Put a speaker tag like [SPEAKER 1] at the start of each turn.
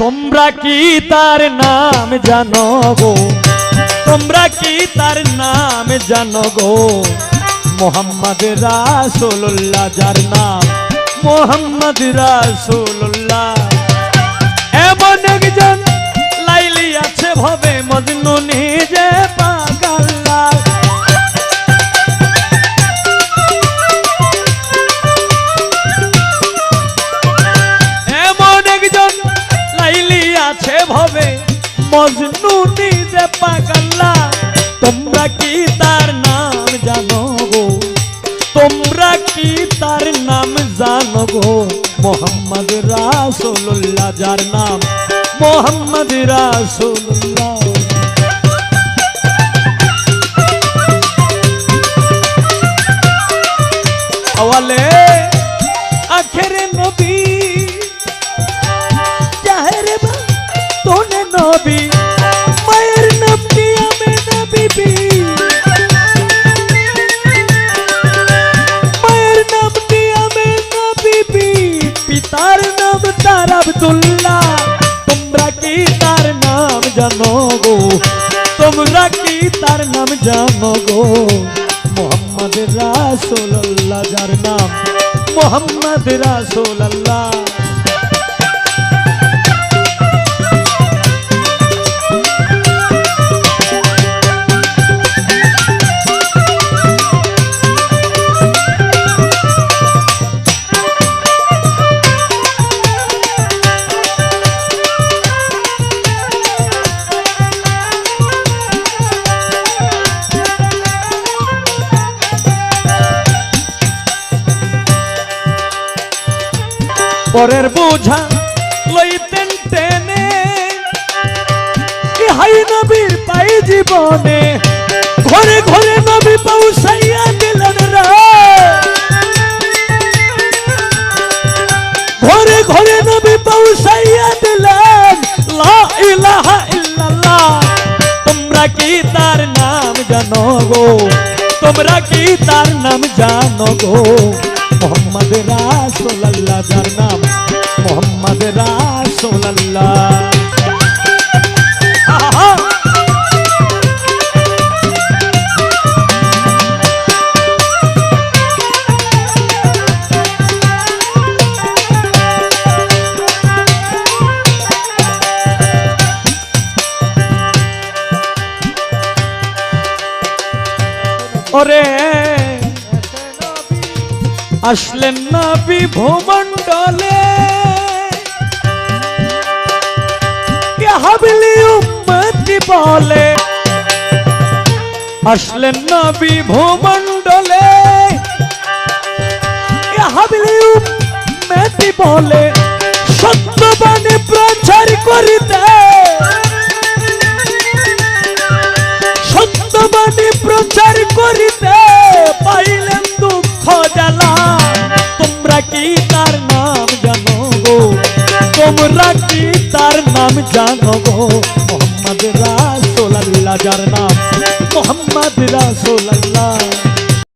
[SPEAKER 1] তোমরা কি তার নাম জানো গো, তোমরা কি তার নাম জানো গো, মোহাম্মদ রাসূলুল্লাহ যার নাম মোহাম্মদ রাসূলুল্লাহ। এমন একজন লাইলি আছে ভবে মজনু নিজে পাগলা, এমন একজন লাইলি আছে ভবে মজনু নিজে পাগলা। তোমরা কি তার নাম জানো গো, তোমরা কি তার নাম জানো গো, মোহাম্মদ রাসূলুল্লাহ যার নাম মোহাম্মদ রাসূলুল্লাহ। আওয়ালে আখেরে নবী জাহেরে বা তোনে নবী, মায়ের নাম কি আমেনা বিবি, মায়ের নাম কি আমেনা বিবি, পিতার নাম তার আব্দুল্লাহ। তোমরা কি তার নাম জানো গো, তোমরা কি তার নাম জানো গো, মোহাম্মদ রাসূলুল্লাহ যার নাম মোহাম্মদ রাসূলুল্লাহ। পরের বোঝা লইতেন টেনে, ইহাই নবীর পাই জীবনে, ঘরে ঘরে নবী পৌঁছাইয়া দিলেন রে, ঘরে ঘরে নবী পৌঁছাইয়া দিলেন, লা ইলাহা ইল্লাল্লাহ। তোমরা কি তার নাম জানো গো, তোমরা কি তার নাম জানো গো, মোহাম্মদ রাসূলুল্লাহ যার নাম মোহাম্মদ রাসূলুল্লাহ। ওরে আসলেন নবী ভূমণ্ডলে, কে হাবিলি উম্মতি বলে, আসলেন নবী ভূমণ্ডলে, কে হাবিলি উম্মতি বলে, সত্যবাণী প্রচার করিতে, সত্যবাণী প্রচার করিতে পাইলেন দুঃখ জ্বালা। তোমরা কি তার নাম জানো গো, তোমরা কি তার নাম জানো গো, মোহাম্মদ রাসূলুল্লাহ যার নাম মোহাম্মদ রাসূলুল্লাহ।